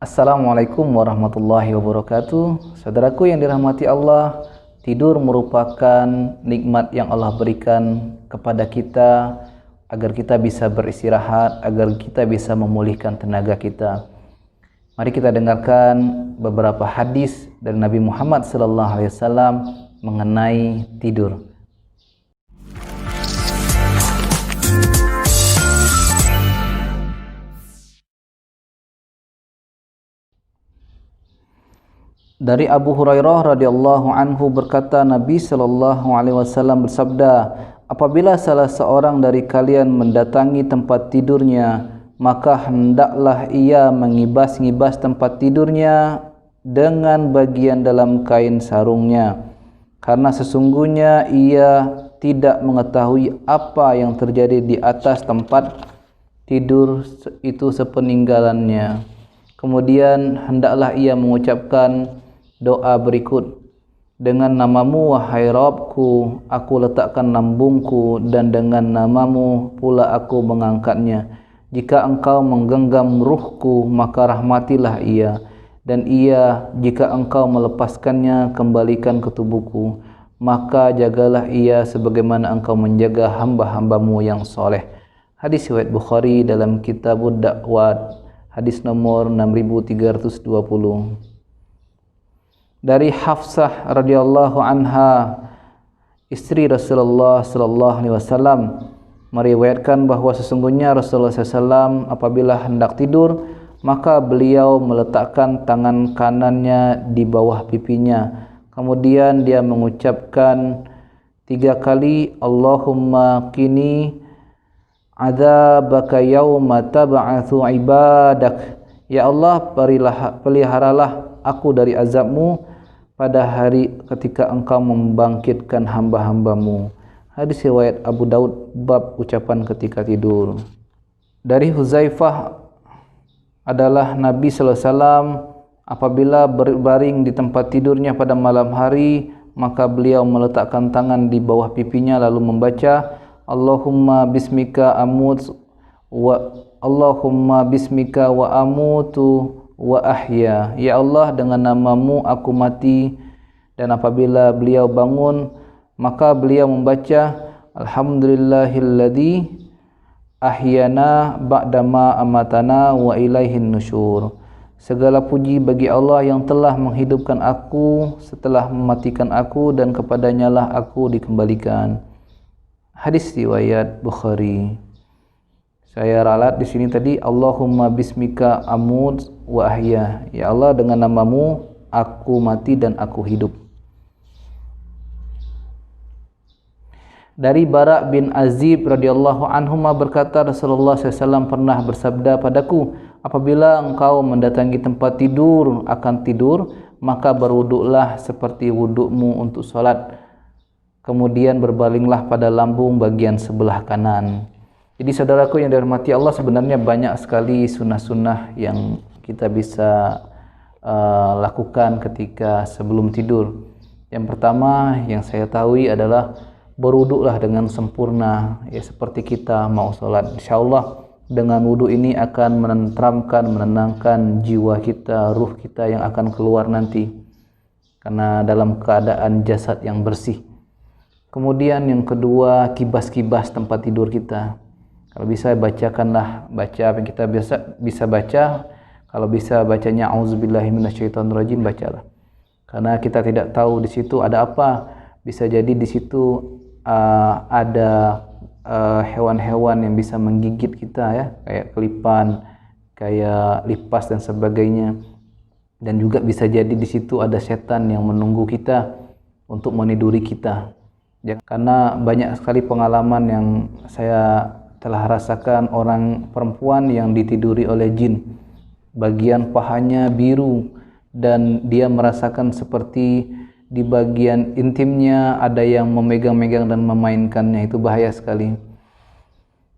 Assalamualaikum warahmatullahi wabarakatuh. Saudaraku yang dirahmati Allah, tidur merupakan nikmat yang Allah berikan kepada kita agar kita bisa beristirahat, agar kita bisa memulihkan tenaga kita. Mari kita dengarkan beberapa hadis dari Nabi Muhammad SAW mengenai tidur. Dari Abu Hurairah radhiyallahu anhu berkata, Nabi sallallahu alaihi wasallam bersabda, apabila salah seorang dari kalian mendatangi tempat tidurnya, maka hendaklah ia mengibas-ngibas tempat tidurnya dengan bagian dalam kain sarungnya, karena sesungguhnya ia tidak mengetahui apa yang terjadi di atas tempat tidur itu sepeninggalannya. Kemudian hendaklah ia mengucapkan doa berikut, dengan namamu wahai Rabbku aku letakkan lambungku, dan dengan namamu pula aku mengangkatnya. Jika engkau menggenggam ruhku, maka rahmatilah ia, dan ia jika engkau melepaskannya, kembalikan ke tubuhku, maka jagalah ia sebagaimana engkau menjaga hamba-hambamu yang soleh. Hadis riwayat Bukhari dalam Kitabud Da'wat, hadis nomor 6320. Dari Hafsah radhiyallahu anha, istri Rasulullah sallallahu alaihi wasallam, meriwayatkan bahwa sesungguhnya Rasulullah SAW apabila hendak tidur, maka beliau meletakkan tangan kanannya di bawah pipinya. Kemudian dia mengucapkan 3 kali, Allahumma qini adzabaka yauma tab'atsu ibadak. Ya Allah, peliharalah aku dari azabmu pada hari ketika engkau membangkitkan hamba-hambamu. Hadis riwayat Abu Daud bab ucapan ketika tidur. Dari Huzaifah adalah Nabi sallallahu alaihi wasallam apabila berbaring di tempat tidurnya pada malam hari, maka beliau meletakkan tangan di bawah pipinya lalu membaca Allahumma bismika wa amutu wa ahya. Ya Allah, dengan namamu aku mati. Dan apabila beliau bangun, maka beliau membaca alhamdulillahilladzi ahyana ba'dama amatana wa ilaihin nusyur. Segala puji bagi Allah yang telah menghidupkan aku setelah mematikan aku, dan kepadanya lah aku dikembalikan. Hadis riwayat Bukhari. Saya ralat di sini tadi, Allahumma bismika amut wa ahya. Ya Allah, dengan namamu aku mati dan aku hidup. Dari Bara bin Azib radhiyallahu anhuma berkata, Rasulullah SAW pernah bersabda padaku, apabila engkau mendatangi tempat tidur akan tidur, maka berwuduklah seperti wudukmu untuk salat. Kemudian berbalinglah pada lambung bagian sebelah kanan. Jadi saudaraku yang dirahmati Allah, sebenarnya banyak sekali sunnah-sunnah yang kita bisa lakukan ketika sebelum tidur. Yang pertama yang saya tahu adalah berwuduklah dengan sempurna, ya seperti kita mau sholat. Insyaallah dengan wudhu ini akan menenteramkan, menenangkan jiwa kita, ruh kita yang akan keluar nanti, karena dalam keadaan jasad yang bersih. Kemudian yang kedua, kibas-kibas tempat tidur kita. Kalau bisa bacakanlah, baca apa yang kita bisa baca. Kalau bisa bacanya auzubillahi minasyaitonirrajim, bacalah. Karena kita tidak tahu di situ ada apa. Bisa jadi di situ ada hewan-hewan yang bisa menggigit kita, ya, kayak kelipan, kayak lipas dan sebagainya. Dan juga bisa jadi di situ ada setan yang menunggu kita untuk meniduri kita. Karena banyak sekali pengalaman yang saya telah rasakan, orang perempuan yang ditiduri oleh jin, bagian pahanya biru, dan dia merasakan seperti di bagian intimnya ada yang memegang-megang dan memainkannya. Itu bahaya sekali.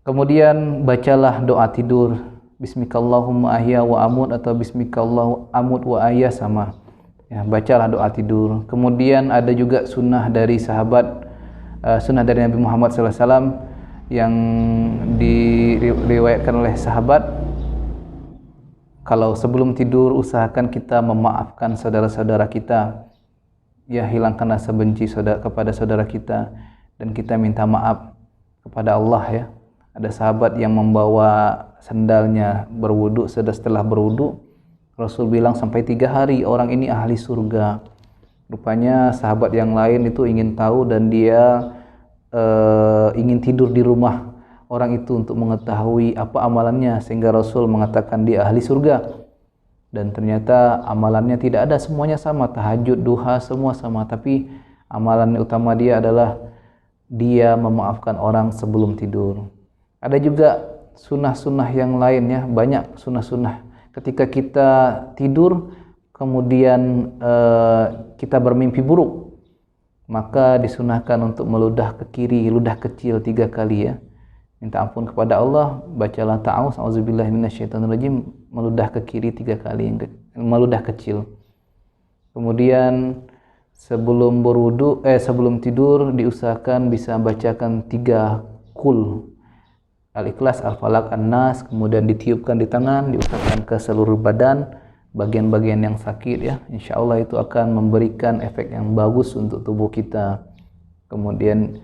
Kemudian bacalah doa tidur, bismikallahumma ahya wa amut, atau bismikallahu amut wa ahya, sama, ya, bacalah doa tidur. Kemudian ada juga sunnah dari Nabi Muhammad SAW yang diriwayatkan oleh sahabat kalau sebelum tidur usahakan kita memaafkan saudara-saudara kita. Ya, hilangkan rasa benci kepada saudara kita dan kita minta maaf kepada Allah ya. Ada sahabat yang membawa sendalnya berwudu, setelah berwudu Rasul bilang sampai 3 hari orang ini ahli surga. Rupanya sahabat yang lain itu ingin tahu dan dia ingin tidur di rumah orang itu untuk mengetahui apa amalannya, sehingga Rasul mengatakan dia ahli surga. Dan ternyata amalannya tidak ada, semuanya sama, tahajud, duha, semua sama, tapi amalan utama dia adalah dia memaafkan orang sebelum tidur. Ada juga sunnah-sunnah yang lainnya, banyak sunnah-sunnah. Ketika kita tidur kemudian kita bermimpi buruk, maka disunahkan untuk meludah ke kiri, ludah kecil 3 kali ya. Minta ampun kepada Allah, bacalah ta'awuz, a'udzubillahi minasyaitonirrajim, meludah ke kiri 3 kali, meludah kecil. Kemudian sebelum tidur diusahakan bisa bacakan 3 kul, Al-Ikhlas, Al-Falaq, An-Nas, kemudian ditiupkan di tangan, diusapkan ke seluruh badan, bagian-bagian yang sakit ya. Insyaallah itu akan memberikan efek yang bagus untuk tubuh kita. Kemudian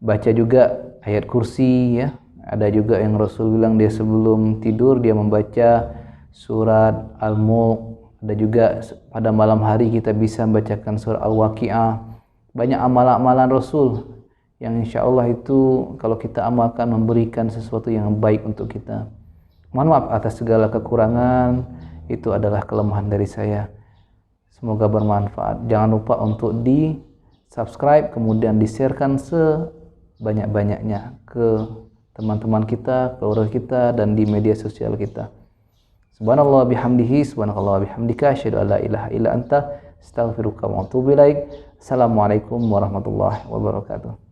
baca juga ayat kursi ya. Ada juga yang Rasul bilang dia sebelum tidur dia membaca surat Al-Mulk. Ada juga pada malam hari kita bisa membacakan surat Al-Waqi'ah. Banyak amalan-amalan Rasul yang insyaallah itu kalau kita amalkan memberikan sesuatu yang baik untuk kita. Mohon maaf atas segala kekurangan, itu adalah kelemahan dari saya. Semoga bermanfaat. Jangan lupa untuk di subscribe kemudian di-sharekan sebanyak-banyaknya ke teman-teman kita, keluarga kita, dan di media sosial kita. Subhanallah bihamdihi, subhanakallah bihamdika, asyhadu an la ilaha illa anta, astaghfiruka wa atubu ilaik. Assalamualaikum warahmatullahi wabarakatuh.